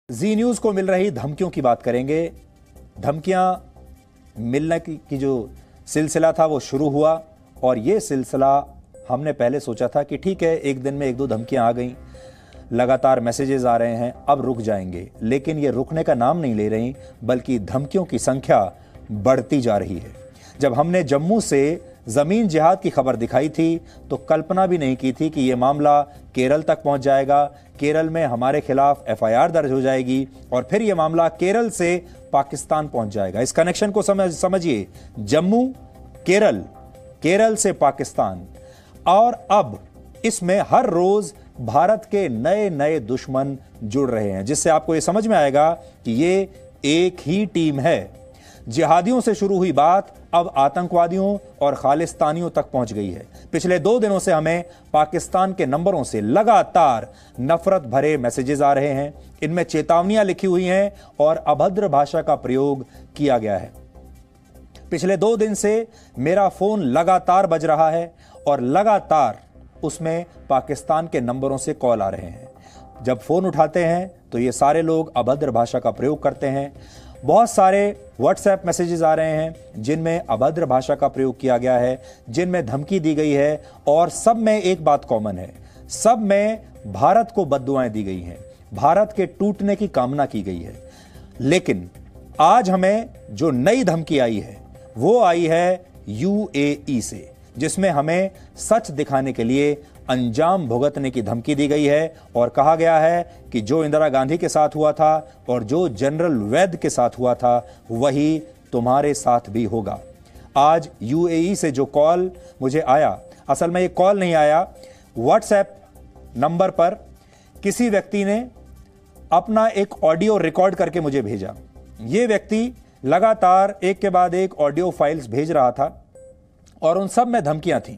जी news को मिल रही धमकियों की बात करेंगे। धमकियां मिलने की जो सिलसिला था वो शुरू हुआ और ये सिलसिला हमने पहले सोचा था कि ठीक है, एक दिन में एक दो धमकियां आ गई, लगातार मैसेजेस आ रहे हैं, अब रुक जाएंगे, लेकिन ये रुकने का नाम नहीं ले रही, बल्कि धमकियों की संख्या बढ़ती जा रही है। जब हमने जम्मू से जमीन जिहाद की खबर दिखाई थी तो कल्पना भी नहीं की थी कि यह मामला केरल तक पहुंच जाएगा, केरल में हमारे खिलाफ एफआईआर दर्ज हो जाएगी और फिर यह मामला केरल से पाकिस्तान पहुंच जाएगा। इस कनेक्शन को समझिए, जम्मू केरल, केरल से पाकिस्तान, और अब इसमें हर रोज भारत के नए नए दुश्मन जुड़ रहे हैं, जिससे आपको यह समझ में आएगा कि ये एक ही टीम है। जिहादियों से शुरू हुई बात अब आतंकवादियों और खालिस्तानियों तक पहुंच गई है। पिछले 2 दिनों से हमें पाकिस्तान के नंबरों से लगातार नफरत भरे मैसेजेस आ रहे हैं। इनमें चेतावनियां लिखी हुई हैं और अभद्र भाषा का प्रयोग किया गया है। पिछले 2 दिन से मेरा फोन लगातार बज रहा है और लगातार उसमें पाकिस्तान के नंबरों से कॉल आ रहे हैं। जब फोन उठाते हैं तो ये सारे लोग अभद्र भाषा का प्रयोग करते हैं। बहुत सारे व्हाट्सएप मैसेजेस आ रहे हैं जिनमें अभद्र भाषा का प्रयोग किया गया है, जिनमें धमकी दी गई है, और सब में एक बात कॉमन है, सब में भारत को बद्दुआएं दी गई हैं, भारत के टूटने की कामना की गई है। लेकिन आज हमें जो नई धमकी आई है वो आई है यूएई से, जिसमें हमें सच दिखाने के लिए अंजाम भुगतने की धमकी दी गई है और कहा गया है कि जो इंदिरा गांधी के साथ हुआ था और जो जनरल वैद के साथ हुआ था वही तुम्हारे साथ भी होगा। आज यूएई से जो कॉल मुझे आया, असल में ये कॉल नहीं आया, व्हाट्सएप नंबर पर किसी व्यक्ति ने अपना एक ऑडियो रिकॉर्ड करके मुझे भेजा। ये व्यक्ति लगातार एक के बाद एक ऑडियो फाइल्स भेज रहा था और उन सब में धमकियां थीं।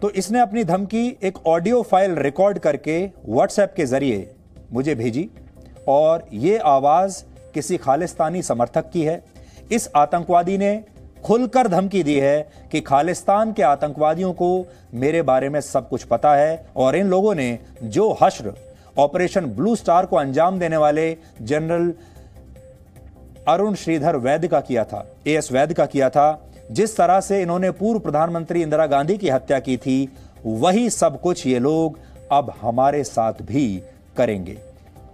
तो इसने अपनी धमकी एक ऑडियो फाइल रिकॉर्ड करके व्हाट्सएप के जरिए मुझे भेजी और ये आवाज किसी खालिस्तानी समर्थक की है। इस आतंकवादी ने खुलकर धमकी दी है कि खालिस्तान के आतंकवादियों को मेरे बारे में सब कुछ पता है और इन लोगों ने जो हश्र ऑपरेशन ब्लू स्टार को अंजाम देने वाले जनरल अरुण श्रीधर वैद का किया था, एएस वैद का किया था, जिस तरह से इन्होंने पूर्व प्रधानमंत्री इंदिरा गांधी की हत्या की थी, वही सब कुछ ये लोग अब हमारे साथ भी करेंगे।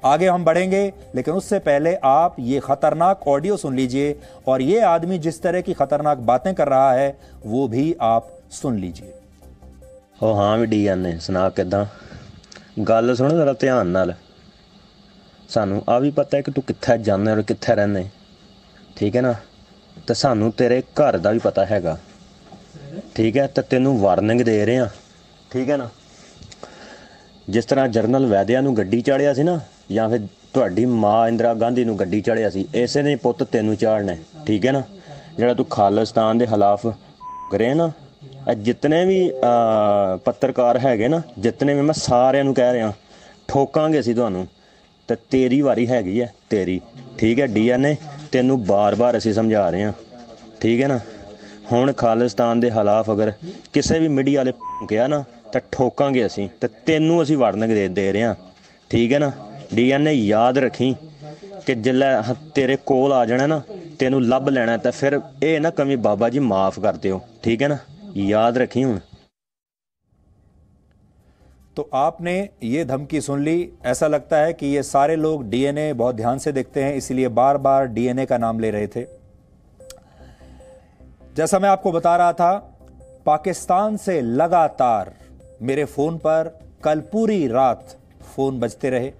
आगे हम बढ़ेंगे, लेकिन उससे पहले आप ये खतरनाक ऑडियो सुन लीजिए और ये आदमी जिस तरह की खतरनाक बातें कर रहा है वो भी आप सुन लीजिए। हो हाँ भी डी जाने सुना किदा गल सुन जरा ध्यान नाल। सानू आ भी पता है कि तू कित्थे जाने और कित्थे रहने, ठीक है ना, तो सानू तेरे घर का भी पता हैगा, ठीक है, तो तेनू वार्निंग दे रहे हैं, ठीक है ना। जिस तरह जनरल वैद्या नू गड्डी चाढ़िया सी ना, या फिर तुहाडी माँ इंदिरा गांधी नू गड्डी चाढ़िया सी, इसे ने पुत्त तेनू चाढ़ना है, ठीक है ना। जिहड़ा तू खालिस्तान दे खिलाफ करे ना, जितने भी पत्रकार हैगे ना, जितने भी, मैं सारिਆਂ नू कह रहा ठोकांगे असीं तुहानू, ते तेरी वारी हैगी है, तेरी, ठीक है। डीएनए तेनू बार बार असीं समझा रहे हैं, ठीक है ना। हुण खालिस्तान दे खिलाफ अगर किसी भी मीडिया वाले कहा ना तो ठोकांगे असीं, ते तेनू असीं वार्निंग दे रहे हैं, ठीक है ना। डीएनए याद रखी कि जिल्लै तेरे कोल आ जाना ना, तेनू लभ लेना, तो फिर ये ना कमी बाबा जी माफ़ कर दिओ, ठीक है ना, याद रखी। हुण तो आपने ये धमकी सुन ली। ऐसा लगता है कि ये सारे लोग डीएनए बहुत ध्यान से देखते हैं, इसीलिए बार बार डीएनए का नाम ले रहे थे। जैसा मैं आपको बता रहा था, पाकिस्तान से लगातार मेरे फोन पर कल पूरी रात फोन बजते रहे।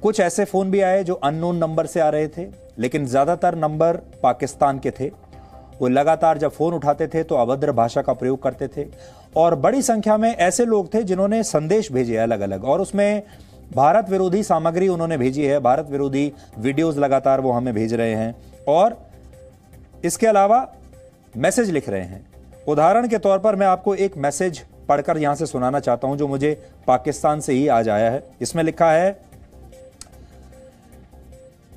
कुछ ऐसे फोन भी आए जो अननोन नंबर से आ रहे थे, लेकिन ज्यादातर नंबर पाकिस्तान के थे। वो लगातार जब फोन उठाते थे तो अभद्र भाषा का प्रयोग करते थे और बड़ी संख्या में ऐसे लोग थे जिन्होंने संदेश भेजे अलग अलग, और उसमें भारत विरोधी सामग्री उन्होंने भेजी है, भारत विरोधी वीडियोस लगातार वो हमें भेज रहे हैं और इसके अलावा मैसेज लिख रहे हैं। उदाहरण के तौर पर मैं आपको एक मैसेज पढ़कर यहां से सुनाना चाहता हूं जो मुझे पाकिस्तान से ही आज आया है। इसमें लिखा है,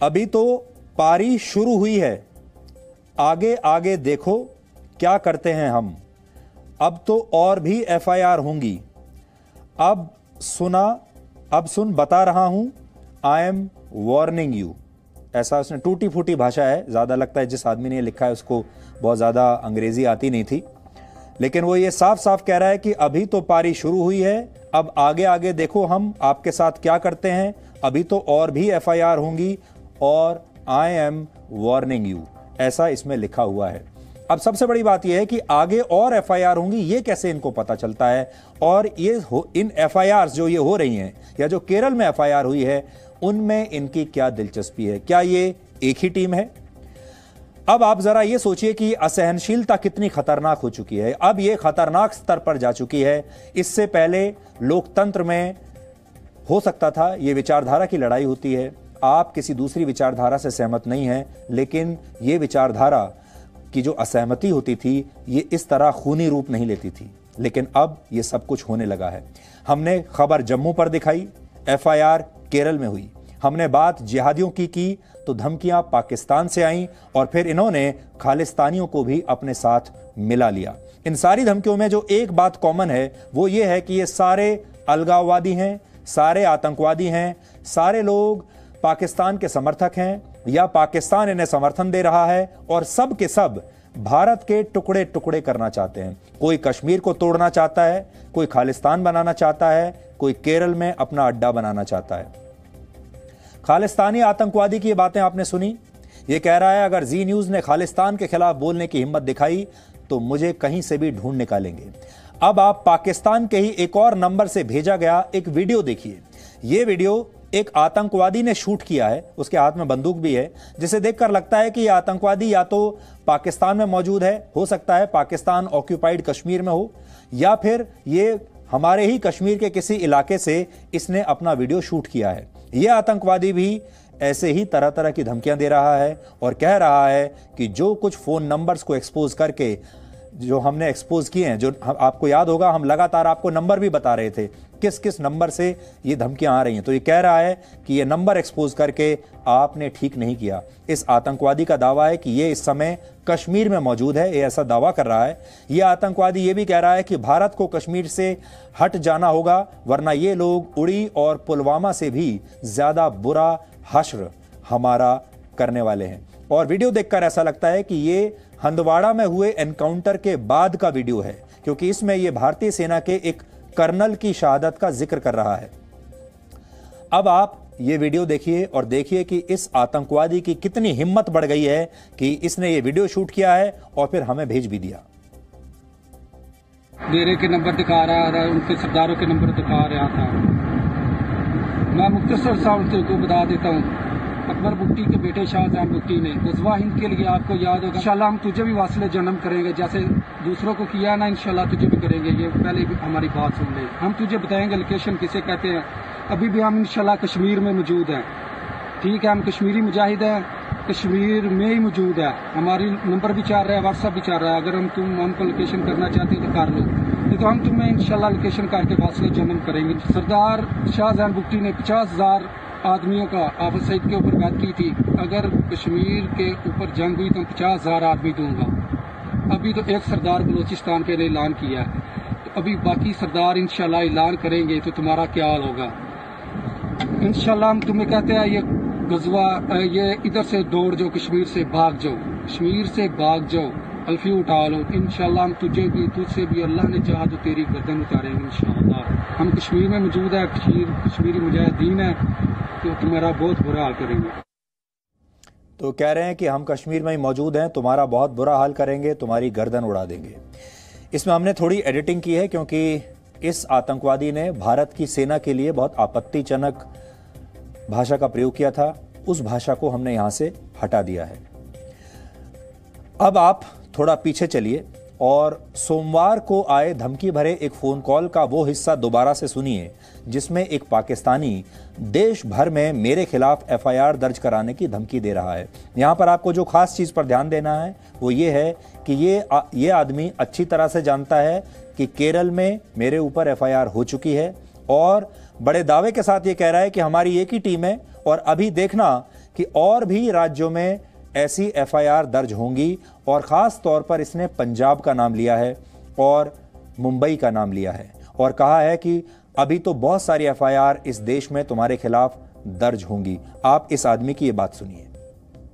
अभी तो पारी शुरू हुई है, आगे आगे देखो क्या करते हैं हम, अब तो और भी एफआईआर होंगी, अब सुन बता रहा हूं, आई एम वार्निंग यू। ऐसा उसने टूटी फूटी भाषा है, ज़्यादा लगता है जिस आदमी ने लिखा है उसको बहुत ज़्यादा अंग्रेज़ी आती नहीं थी, लेकिन वो ये साफ साफ कह रहा है कि अभी तो पारी शुरू हुई है, अब आगे आगे देखो हम आपके साथ क्या करते हैं, अभी तो और भी FIR होंगी और आई एम वार्निंग यू, ऐसा इसमें लिखा हुआ है। अब सबसे बड़ी बात यह है कि आगे और FIR होंगी, ये कैसे इनको पता चलता है, और ये इन FIRs जो ये हो रही हैं या जो केरल में FIR हुई है उनमें इनकी क्या दिलचस्पी है, क्या ये एक ही टीम है? अब आप जरा ये सोचिए कि असहनशीलता कितनी खतरनाक हो चुकी है, अब ये खतरनाक स्तर पर जा चुकी है। इससे पहले लोकतंत्र में हो सकता था ये विचारधारा की लड़ाई होती है, आप किसी दूसरी विचारधारा से सहमत नहीं हैं, लेकिन ये विचारधारा की जो असहमति होती थी ये इस तरह खूनी रूप नहीं लेती थी, लेकिन अब ये सब कुछ होने लगा है। हमने खबर जम्मू पर दिखाई, FIR केरल में हुई, हमने बात जिहादियों की तो धमकियां पाकिस्तान से आईं और फिर इन्होंने खालिस्तानियों को भी अपने साथ मिला लिया। इन सारी धमकियों में जो एक बात कॉमन है वो ये है कि ये सारे अलगाववादी हैं, सारे आतंकवादी हैं, सारे लोग पाकिस्तान के समर्थक हैं या पाकिस्तान इन्हें समर्थन दे रहा है, और सब के सब भारत के टुकड़े टुकड़े करना चाहते हैं। कोई कश्मीर को तोड़ना चाहता है, कोई खालिस्तान बनाना चाहता है, कोई केरल में अपना अड्डा बनाना चाहता है। खालिस्तानी आतंकवादी की ये बातें आपने सुनी, ये कह रहा है अगर जी न्यूज़ ने खालिस्तान के खिलाफ बोलने की हिम्मत दिखाई तो मुझे कहीं से भी ढूंढ निकालेंगे। अब आप पाकिस्तान के ही एक और नंबर से भेजा गया एक वीडियो देखिए। ये वीडियो एक आतंकवादी ने शूट किया है, उसके हाथ में बंदूक भी है, जिसे देखकर लगता है कि यह आतंकवादी या तो पाकिस्तान में मौजूद है, हो सकता है पाकिस्तान ऑक्यूपाइड कश्मीर में हो, या फिर ये हमारे ही कश्मीर के किसी इलाके से इसने अपना वीडियो शूट किया है। यह आतंकवादी भी ऐसे ही तरह तरह की धमकियां दे रहा है और कह रहा है कि जो कुछ फोन नंबर्स को एक्सपोज करके जो हमने एक्सपोज किए हैं, जो आपको याद होगा हम लगातार आपको नंबर भी बता रहे थे किस किस नंबर से ये धमकियां आ रही हैं, तो ये कह रहा है कि ये नंबर एक्सपोज करके आपने ठीक नहीं किया। इस आतंकवादी का दावा है कि ये इस समय कश्मीर में मौजूद है, ये ऐसा दावा कर रहा है। ये आतंकवादी ये भी कह रहा है कि भारत को कश्मीर से हट जाना होगा, वरना ये लोग उड़ी और पुलवामा से भी ज्यादा बुरा हश्र हमारा करने वाले हैं। और वीडियो देखकर ऐसा लगता है कि ये हंदवाड़ा में हुए एनकाउंटर के बाद का वीडियो है, क्योंकि इसमें ये भारतीय सेना के एक कर्नल की शहादत का जिक्र कर रहा है। अब आप ये वीडियो देखिए और देखिए कि इस आतंकवादी की कितनी हिम्मत बढ़ गई है कि इसने ये वीडियो शूट किया है और फिर हमें भेज भी दिया। डेरे के नंबर दिखा रहा था, उनके सरदारों के नंबर दिखा रहा था। मैं मुख्तसर साहब को बता देता हूँ, अकबर बुट्टी के बेटे शाहजहां बुट्टी ने गज़वा हिंद के लिए, आपको याद होगा, इंशाल्लाह हम तुझे भी वास्ले जन्म करेंगे, जैसे दूसरों को किया ना इंशाल्लाह तुझे भी करेंगे। ये पहले भी हमारी बात सुन ले, हम तुझे बताएंगे लोकेशन किसे कहते हैं। अभी भी हम इंशाल्लाह कश्मीर में मौजूद हैं, ठीक है, हम कश्मीरी मुजाहिद हैं, कश्मीर में ही मौजूद है। हमारी नंबर भी चल रहा है, व्हाट्सअप भी चल रहा है। अगर तुम हमको लोकेशन करना चाहते हो तो कर लो, नहीं तो हम तुम्हें इंशाल्लाह लोकेशन करके वास्ले जन्म करेंगे। सरदार शाहजहां बुट्टी ने 50,000 आदमियों का हाफिज सईद के ऊपर बात की थी, अगर कश्मीर के ऊपर जंग हुई तो 50,000 आदमी दूंगा। अभी तो एक सरदार बलूचिस्तान के लिए ऐलान किया है, तो अभी बाकी सरदार इंशाल्लाह ऐलान करेंगे तो तुम्हारा क्या हाल होगा। इंशाल्लाह हम तुम्हें कहते हैं ये गजवा, ये इधर से दौड़ जाओ, कश्मीर से भाग जाओ, कश्मीर से भाग जाओ, अल्फी उठा लो। इंशाल्लाह हम तुझे भी, तुझसे भी अल्लाह ने चाहा तो तेरी गर्दन उतारेंगे इंशाल्लाह। हम कश्मीर में मौजूद है, कश्मीरी मुजाहिदीन है, तो तुम्हारा बहुत बुरा हाल करेंगे। तो कह रहे हैं कि हम कश्मीर में ही मौजूद हैं, तुम्हारा बहुत बुरा हाल करेंगे, तुम्हारी गर्दन उड़ा देंगे। इसमें हमने थोड़ी एडिटिंग की है क्योंकि इस आतंकवादी ने भारत की सेना के लिए बहुत आपत्तिजनक भाषा का प्रयोग किया था, उस भाषा को हमने यहां से हटा दिया है। अब आप थोड़ा पीछे चलिए और सोमवार को आए धमकी भरे एक फोन कॉल का वो हिस्सा दोबारा से सुनिए जिसमें एक पाकिस्तानी देश भर में मेरे खिलाफ FIR दर्ज कराने की धमकी दे रहा है। यहां पर आपको जो खास चीज पर ध्यान देना है वो ये है कि ये आदमी अच्छी तरह से जानता है कि केरल में मेरे ऊपर FIR हो चुकी है और बड़े दावे के साथ ये कह रहा है कि हमारी एक ही टीम है और अभी देखना कि और भी राज्यों में ऐसी FIR दर्ज होंगी। और ख़ास तौर पर इसने पंजाब का नाम लिया है और मुंबई का नाम लिया है और कहा है कि अभी तो बहुत सारी FIR इस देश में तुम्हारे खिलाफ दर्ज होंगी। आप इस आदमी की ये बात सुनिए।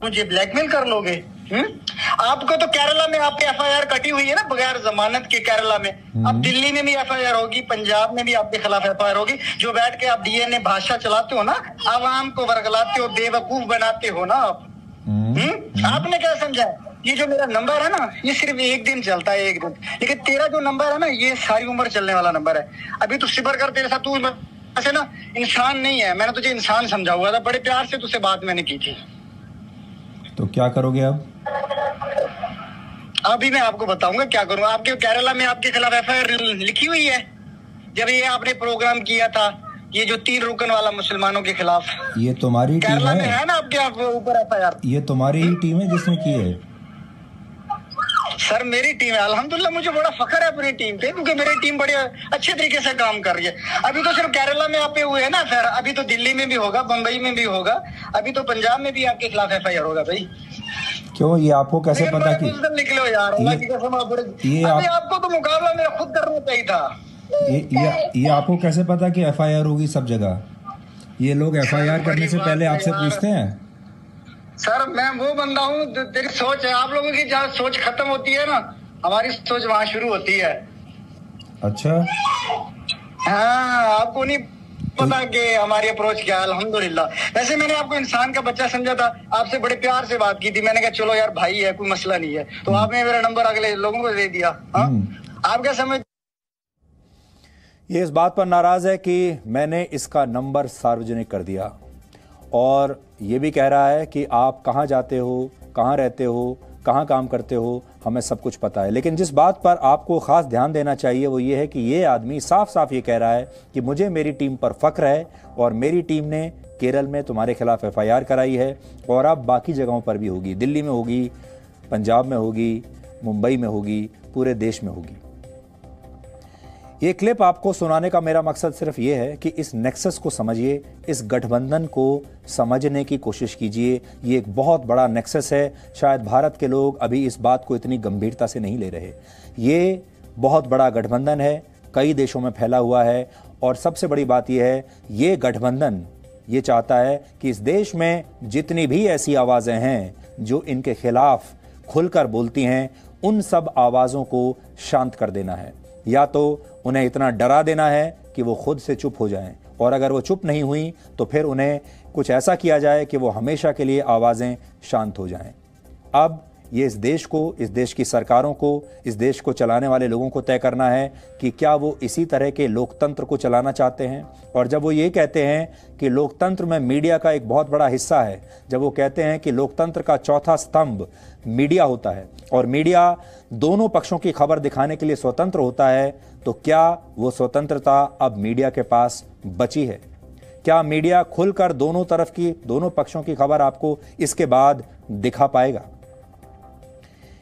मुझे ब्लैकमेल कर लोगे? आपको तो केरला में आपकी एफआईआर कटी हुई है ना बगैर जमानत के केरला में। अब दिल्ली में भी एफआईआर होगी, पंजाब में भी आपके खिलाफ एफआईआर होगी। जो बैठ के आप डीएनए भाषा चलाते हो ना, आवाम को वर्गलाते हो, बेवकूफ बनाते हो ना आप। आपने क्या समझा? ये जो मेरा नंबर है ना, ये सिर्फ एक दिन चलता है, एक दिन। लेकिन तेरा जो नंबर है ना, ये सारी उम्र चलने वाला नंबर है। अभी तू सिबर कर, तेरे साथ तू ऐसे ना इंसान नहीं है। मैंने तुझे इंसान समझा हुआ था, बड़े प्यार से तुझसे बात मैंने की थी। तो क्या करोगे अब? अभी मैं आपको बताऊंगा क्या करूंगा। आपके केरला में आपके खिलाफ एफआईआर लिखी हुई है। जब ये आपने प्रोग्राम किया था, ये जो 3 रुकन वाला मुसलमानों के खिलाफ, ये तुम्हारी टीम केरला में है ना आपके ऊपर एफआईआर? ये तुम्हारी ही टीम है जिसने की है? सर मेरी टीम है, अल्हम्दुलिल्लाह। मुझे बड़ा फख्र है अपनी टीम पे, क्योंकि मेरी टीम बड़े अच्छे तरीके से काम कर रही है। अभी तो सिर्फ केरला में आप पे हुए है ना, फिर अभी तो दिल्ली में भी होगा, बम्बई में भी होगा, अभी तो पंजाब में भी आपके खिलाफ एफआईआर होगा भाई। क्यों? ये आपको कैसे पता कि निकलो यार, अभी आपको तो मुकाबला मेरा खुद करना चाहिए था। ये आपको कैसे पता कि एफआईआर होगी सब जगह? ये लोग एफआईआर करने से पहले आपसे पूछते हैं? सर मैं वो बंदा हूँ, तेरी सोच है, आप लोगों की जहाँ सोच खत्म होती है ना, हमारी सोच वहाँ शुरू होती है। अच्छा, हाँ, आपको नहीं पता कि हमारी अप्रोच क्या है। अल्हम्दुलिल्लाह। वैसे मैंने आपको इंसान का बच्चा समझा था, आपसे बड़े प्यार से बात की थी। मैंने कहा चलो यार भाई है, कोई मसला नहीं है। तो आपने मेरा नंबर अगले लोगों को दे दिया। आप क्या समझ? ये इस बात पर नाराज है कि मैंने इसका नंबर सार्वजनिक कर दिया, और ये भी कह रहा है कि आप कहाँ जाते हो, कहाँ रहते हो, कहाँ काम करते हो, हमें सब कुछ पता है। लेकिन जिस बात पर आपको ख़ास ध्यान देना चाहिए वो ये है कि ये आदमी साफ साफ ये कह रहा है कि मुझे मेरी टीम पर फ़ख्र है, और मेरी टीम ने केरल में तुम्हारे खिलाफ एफआईआर कराई है, और अब बाकी जगहों पर भी होगी। दिल्ली में होगी, पंजाब में होगी, मुंबई में होगी, पूरे देश में होगी। ये क्लिप आपको सुनाने का मेरा मकसद सिर्फ ये है कि इस नेक्सस को समझिए, इस गठबंधन को समझने की कोशिश कीजिए। ये एक बहुत बड़ा नेक्सस है। शायद भारत के लोग अभी इस बात को इतनी गंभीरता से नहीं ले रहे। ये बहुत बड़ा गठबंधन है, कई देशों में फैला हुआ है, और सबसे बड़ी बात यह है, ये गठबंधन ये चाहता है कि इस देश में जितनी भी ऐसी आवाज़ें हैं जो इनके खिलाफ खुलकर बोलती हैं, उन सब आवाज़ों को शांत कर देना है, या तो उन्हें इतना डरा देना है कि वो खुद से चुप हो जाएं, और अगर वो चुप नहीं हुई तो फिर उन्हें कुछ ऐसा किया जाए कि वो हमेशा के लिए आवाज़ें शांत हो जाएं। अब ये इस देश को, इस देश की सरकारों को, इस देश को चलाने वाले लोगों को तय करना है कि क्या वो इसी तरह के लोकतंत्र को चलाना चाहते हैं। और जब वो ये कहते हैं कि लोकतंत्र में मीडिया का एक बहुत बड़ा हिस्सा है, जब वो कहते हैं कि लोकतंत्र का चौथा स्तंभ मीडिया होता है और मीडिया दोनों पक्षों की खबर दिखाने के लिए स्वतंत्र होता है, तो क्या वो स्वतंत्रता अब मीडिया के पास बची है? क्या मीडिया खुलकर दोनों तरफ की, दोनों पक्षों की खबर आपको इसके बाद दिखा पाएगा?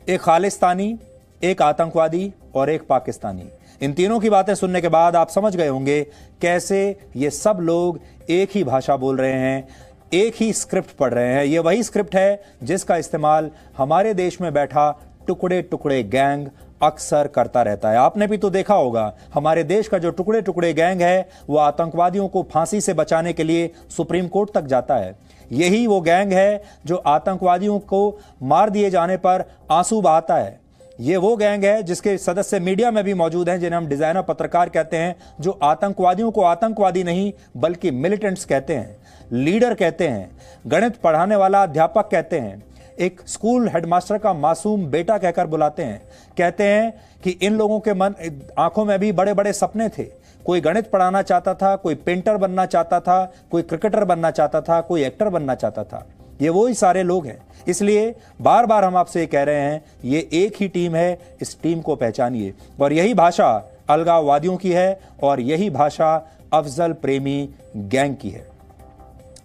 एक खालिस्तानी, एक आतंकवादी और एक पाकिस्तानी, इन तीनों की बातें सुनने के बाद आप समझ गए होंगे कैसे ये सब लोग एक ही भाषा बोल रहे हैं, एक ही स्क्रिप्ट पढ़ रहे हैं। ये वही स्क्रिप्ट है जिसका इस्तेमाल हमारे देश में बैठा टुकड़े टुकड़े गैंग अक्सर करता रहता है। आपने भी तो देखा होगा, हमारे देश का जो टुकड़े टुकड़े गैंग है वो आतंकवादियों को फांसी से बचाने के लिए सुप्रीम कोर्ट तक जाता है। यही वो गैंग है जो आतंकवादियों को मार दिए जाने पर आंसू बहाता है। ये वो गैंग है जिसके सदस्य मीडिया में भी मौजूद हैं, जिन्हें हम डिजाइनर पत्रकार कहते हैं, जो आतंकवादियों को आतंकवादी नहीं बल्कि मिलिटेंट्स कहते हैं, लीडर कहते हैं, गणित पढ़ाने वाला अध्यापक कहते हैं, एक स्कूल हेडमास्टर का मासूम बेटा कहकर बुलाते हैं। कहते हैं कि इन लोगों के मन आंखों में भी बड़े बड़े सपने थे। कोई गणित पढ़ाना चाहता था, कोई पेंटर बनना चाहता था, कोई क्रिकेटर बनना चाहता था, कोई एक्टर बनना चाहता था। ये वो ही सारे लोग हैं। इसलिए बार बार हम आपसे कह रहे हैं, ये एक ही टीम है, इस टीम को पहचानिए। और यही भाषा अलगाववादियों की है और यही भाषा अफजल प्रेमी गैंग की है।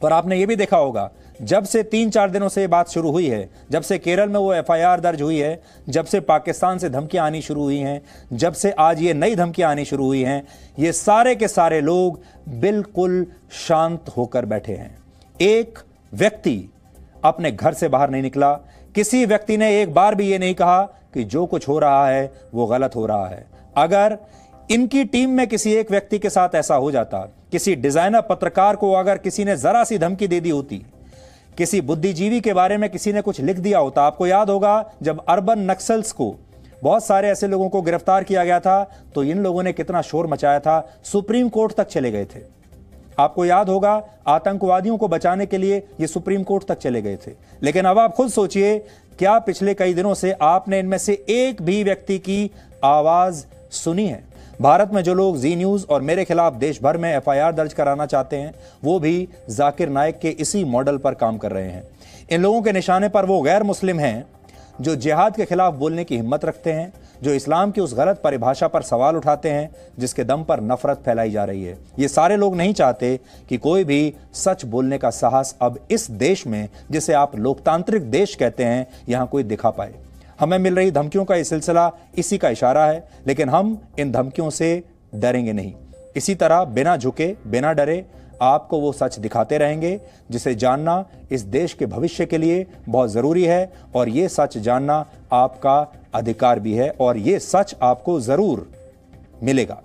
और आपने ये भी देखा होगा, जब से 3-4 दिनों से ये बात शुरू हुई है, जब से केरल में वो एफआईआर दर्ज हुई है, जब से पाकिस्तान से धमकियां आनी शुरू हुई हैं, जब से आज ये नई धमकियां आनी शुरू हुई हैं, ये सारे के सारे लोग बिल्कुल शांत होकर बैठे हैं। एक व्यक्ति अपने घर से बाहर नहीं निकला। किसी व्यक्ति ने एक बार भी ये नहीं कहा कि जो कुछ हो रहा है वो गलत हो रहा है। अगर इनकी टीम में किसी एक व्यक्ति के साथ ऐसा हो जाता किसी डिजाइनर पत्रकार को अगर किसी ने जरा सी धमकी दे दी होती, किसी बुद्धिजीवी के बारे में किसी ने कुछ लिख दिया होता, आपको याद होगा जब अर्बन नक्सल्स को, बहुत सारे ऐसे लोगों को गिरफ्तार किया गया था, तो इन लोगों ने कितना शोर मचाया था, सुप्रीम कोर्ट तक चले गए थे। आपको याद होगा आतंकवादियों को बचाने के लिए ये सुप्रीम कोर्ट तक चले गए थे। लेकिन अब आप खुद सोचिए, क्या पिछले कई दिनों से आपने इनमें से एक भी व्यक्ति की आवाज सुनी है? भारत में जो लोग जी न्यूज और मेरे खिलाफ देश भर में एफआईआर दर्ज कराना चाहते हैं, वो भी जाकिर नाइक के इसी मॉडल पर काम कर रहे हैं। इन लोगों के निशाने पर वो गैर मुस्लिम हैं जो जिहाद के खिलाफ बोलने की हिम्मत रखते हैं, जो इस्लाम की उस गलत परिभाषा पर सवाल उठाते हैं जिसके दम पर नफरत फैलाई जा रही है। ये सारे लोग नहीं चाहते कि कोई भी सच बोलने का साहस अब इस देश में, जिसे आप लोकतांत्रिक देश कहते हैं, यहां कोई दिखा पाए। हमें मिल रही धमकियों का ये सिलसिला इसी का इशारा है, लेकिन हम इन धमकियों से डरेंगे नहीं। इसी तरह बिना झुके, बिना डरे आपको वो सच दिखाते रहेंगे जिसे जानना इस देश के भविष्य के लिए बहुत जरूरी है, और ये सच जानना आपका अधिकार भी है, और ये सच आपको जरूर मिलेगा।